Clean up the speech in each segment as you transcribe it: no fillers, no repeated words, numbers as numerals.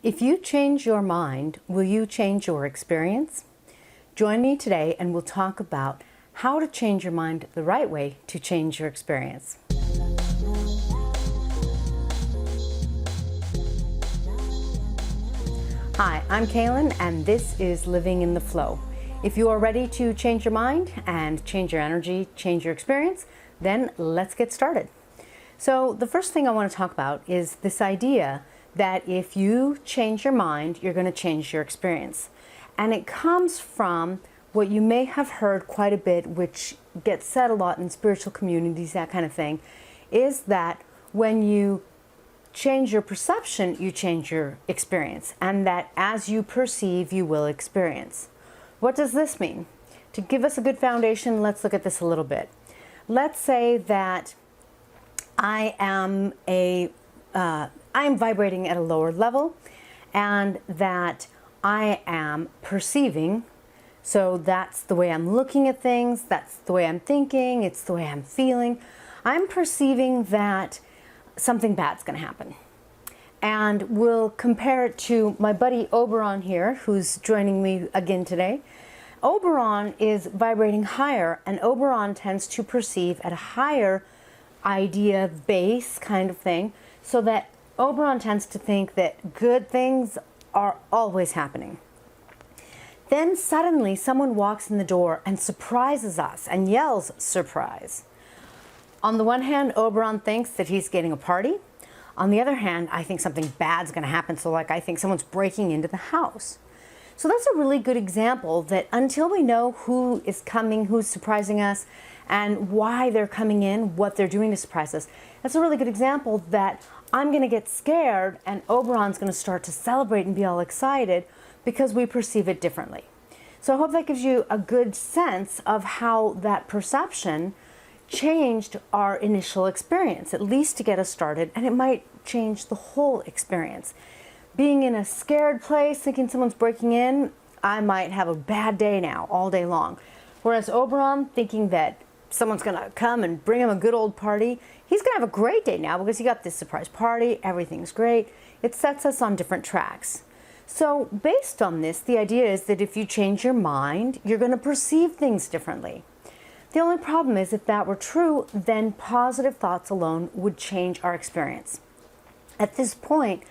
If you change your mind, will you change your experience? Join me today and we'll talk about how to change your mind the right way to change your experience. Hi, I'm Kaylin and this is Living in the Flow. If you are ready to change your mind and change your energy, change your experience, then let's get started. So the first thing I want to talk about is this idea that if you change your mind, you're going to change your experience. And it comes from what you may have heard quite a bit, which gets said a lot in spiritual communities, that kind of thing, is that when you change your perception, you change your experience. And that as you perceive, you will experience. What does this mean? To give us a good foundation, let's look at this a little bit. Let's say that I am vibrating at a lower level and that I am perceiving. So that's the way I'm looking at things. That's the way I'm thinking. It's the way I'm feeling. I'm perceiving that something bad's going to happen. And we'll compare it to my buddy Oberon here, who's joining me again today. Oberon is vibrating higher, and Oberon tends to perceive at a higher idea base kind of thing, so that Oberon tends to think that good things are always happening. Then suddenly someone walks in the door and surprises us and yells, "Surprise." On the one hand, Oberon thinks that he's getting a party. On the other hand, I think something bad's going to happen. So like I think someone's breaking into the house. So that's a really good example that until we know who is coming, who's surprising us, and why they're coming in, what they're doing to surprise us, that's a really good example that I'm going to get scared and Oberon's going to start to celebrate and be all excited because we perceive it differently. So I hope that gives you a good sense of how that perception changed our initial experience, at least to get us started, and it might change the whole experience. Being in a scared place, thinking someone's breaking in, I might have a bad day now, all day long. Whereas Oberon, thinking that someone's going to come and bring him a good old party, he's going to have a great day now because he got this surprise party, everything's great. It sets us on different tracks. So based on this, the idea is that if you change your mind, you're going to perceive things differently. The only problem is if that were true, then positive thoughts alone would change our experience. At this point,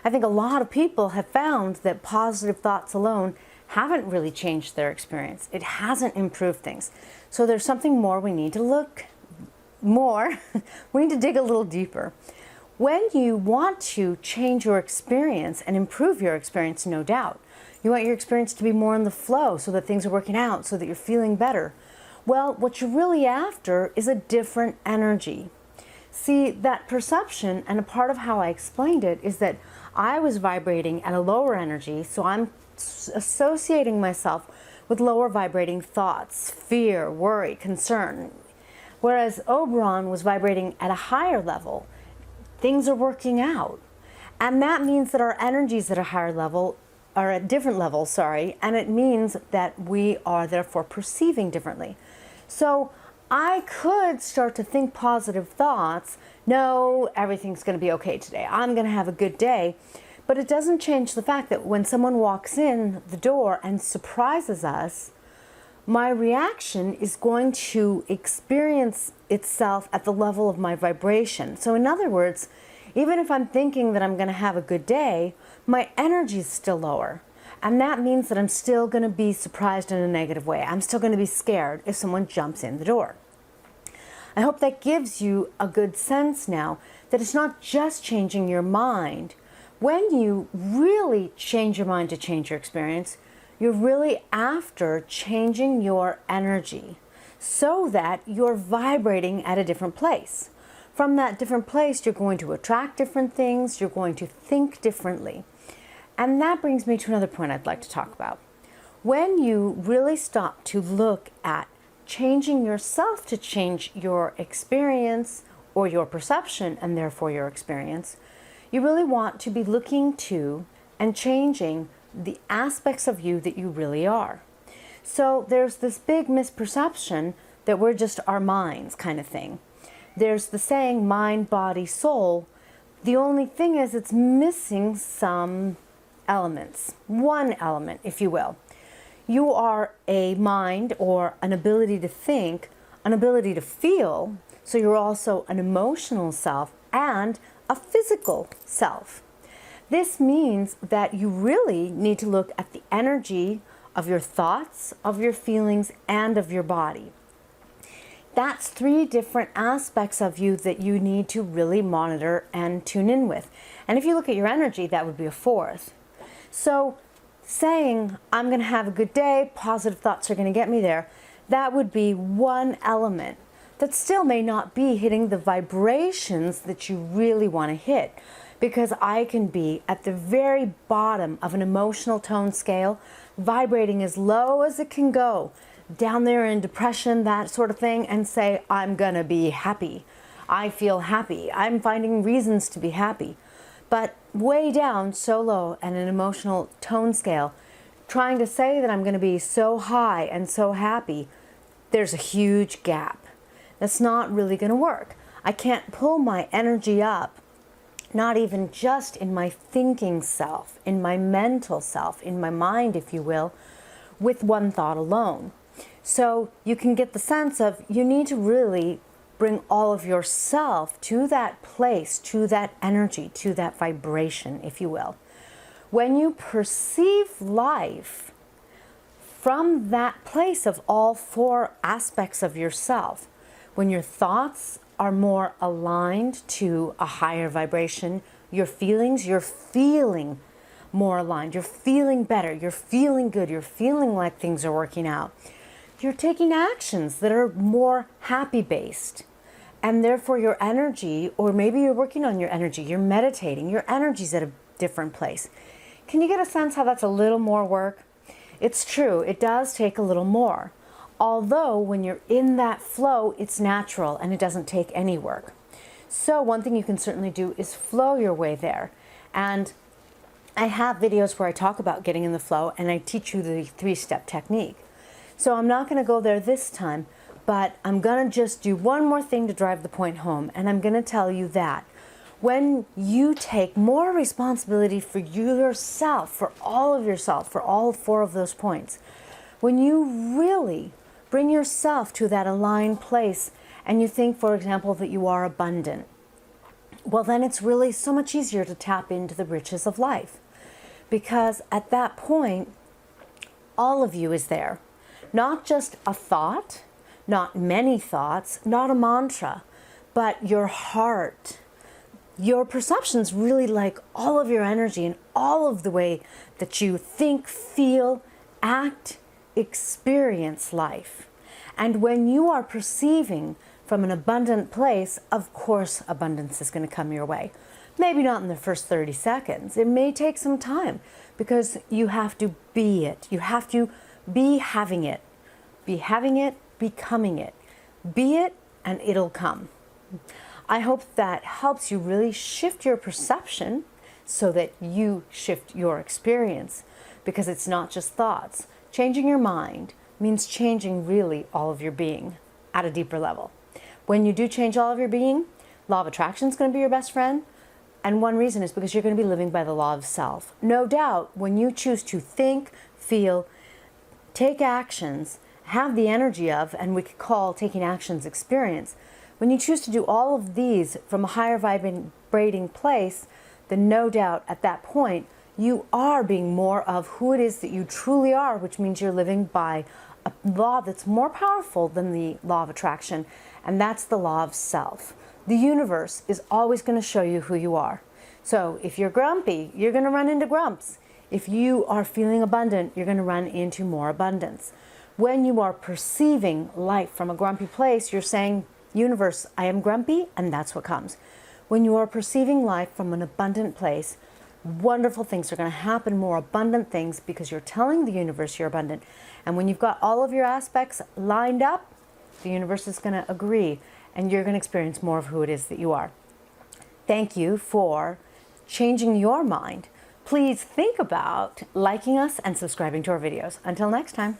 I think a lot of people have found that positive thoughts alone haven't really changed their experience. It hasn't improved things. So there's something more we need to look more. We need to dig a little deeper. When you want to change your experience and improve your experience, no doubt, you want your experience to be more in the flow so that things are working out, so that you're feeling better. Well, what you're really after is a different energy. See, that perception, and a part of how I explained it is that I was vibrating at a lower energy, so I'm associating myself with lower vibrating thoughts, fear, worry, concern. Whereas Oberon was vibrating at a higher level. Things are working out. And that means that our energies at a higher level are at different levels, and it means that we are therefore perceiving differently. So I could start to think positive thoughts. No, everything's going to be okay today. I'm going to have a good day. But it doesn't change the fact that when someone walks in the door and surprises us, my reaction is going to experience itself at the level of my vibration. So in other words, even if I'm thinking that I'm going to have a good day, my energy is still lower. And that means that I'm still going to be surprised in a negative way. I'm still going to be scared if someone jumps in the door. I hope that gives you a good sense now that it's not just changing your mind. When you really change your mind to change your experience, you're really after changing your energy so that you're vibrating at a different place. From that different place, you're going to attract different things, you're going to think differently. And that brings me to another point I'd like to talk about. When you really stop to look at changing yourself to change your experience or your perception and therefore your experience, you really want to be looking to and changing the aspects of you that you really are. So there's this big misperception that we're just our minds kind of thing. There's the saying mind, body, soul. The only thing is it's missing some elements. One element, if you will. You are a mind or an ability to think, an ability to feel, so you're also an emotional self and a physical self. This means that you really need to look at the energy of your thoughts, of your feelings, and of your body. That's three different aspects of you that you need to really monitor and tune in with. And if you look at your energy, that would be a fourth. So saying, I'm going to have a good day, positive thoughts are going to get me there, that would be one element that still may not be hitting the vibrations that you really want to hit. Because I can be at the very bottom of an emotional tone scale, vibrating as low as it can go, down there in depression, that sort of thing, and say, I'm gonna be happy. I feel happy. I'm finding reasons to be happy. But way down, so low, and an emotional tone scale, trying to say that I'm gonna be so high and so happy, there's a huge gap. That's not really gonna work. I can't pull my energy up, not even just in my thinking self, in my mental self, in my mind, if you will, with one thought alone. So you can get the sense of you need to really bring all of yourself to that place, to that energy, to that vibration, if you will. When you perceive life from that place of all four aspects of yourself, when your thoughts are more aligned to a higher vibration, your feelings, you're feeling more aligned, you're feeling better, you're feeling good, you're feeling like things are working out. You're taking actions that are more happy based, and therefore your energy, or maybe you're working on your energy, you're meditating, your energy's at a different place. Can you get a sense how that's a little more work? It's true, it does take a little more. Although when you're in that flow, it's natural and it doesn't take any work. So one thing you can certainly do is flow your way there. And I have videos where I talk about getting in the flow and I teach you the 3-step technique. So I'm not going to go there this time, but I'm going to just do one more thing to drive the point home. And I'm going to tell you that when you take more responsibility for yourself, for all of yourself, for all 4 of those points, when you really bring yourself to that aligned place and you think, for example, that you are abundant, well, then it's really so much easier to tap into the riches of life. Because at that point, all of you is there. Not just a thought, not many thoughts, not a mantra, but your heart. Your perception's really like all of your energy and all of the way that you think, feel, act, experience life. And when you are perceiving from an abundant place, of course abundance is going to come your way. Maybe not in the first 30 seconds. It may take some time because you have to be it. You have to be having it. Be having it, becoming it. Be it and it'll come. I hope that helps you really shift your perception so that you shift your experience, because it's not just thoughts. Changing your mind means changing really all of your being at a deeper level. When you do change all of your being, law of attraction is going to be your best friend. And one reason is because you're going to be living by the law of self. No doubt, when you choose to think, feel, take actions, have the energy of, and we could call taking actions experience, when you choose to do all of these from a higher vibrating place, then no doubt at that point, you are being more of who it is that you truly are, which means you're living by a law that's more powerful than the law of attraction, and that's the law of self. The universe is always going to show you who you are. So if you're grumpy, you're going to run into grumps. If you are feeling abundant, you're going to run into more abundance. When you are perceiving life from a grumpy place, you're saying, universe, I am grumpy, and that's what comes. When you are perceiving life from an abundant place, wonderful things are going to happen, more abundant things, because you're telling the universe you're abundant. And when you've got all of your aspects lined up, the universe is going to agree, and you're going to experience more of who it is that you are. Thank you for changing your mind. Please think about liking us and subscribing to our videos. Until next time.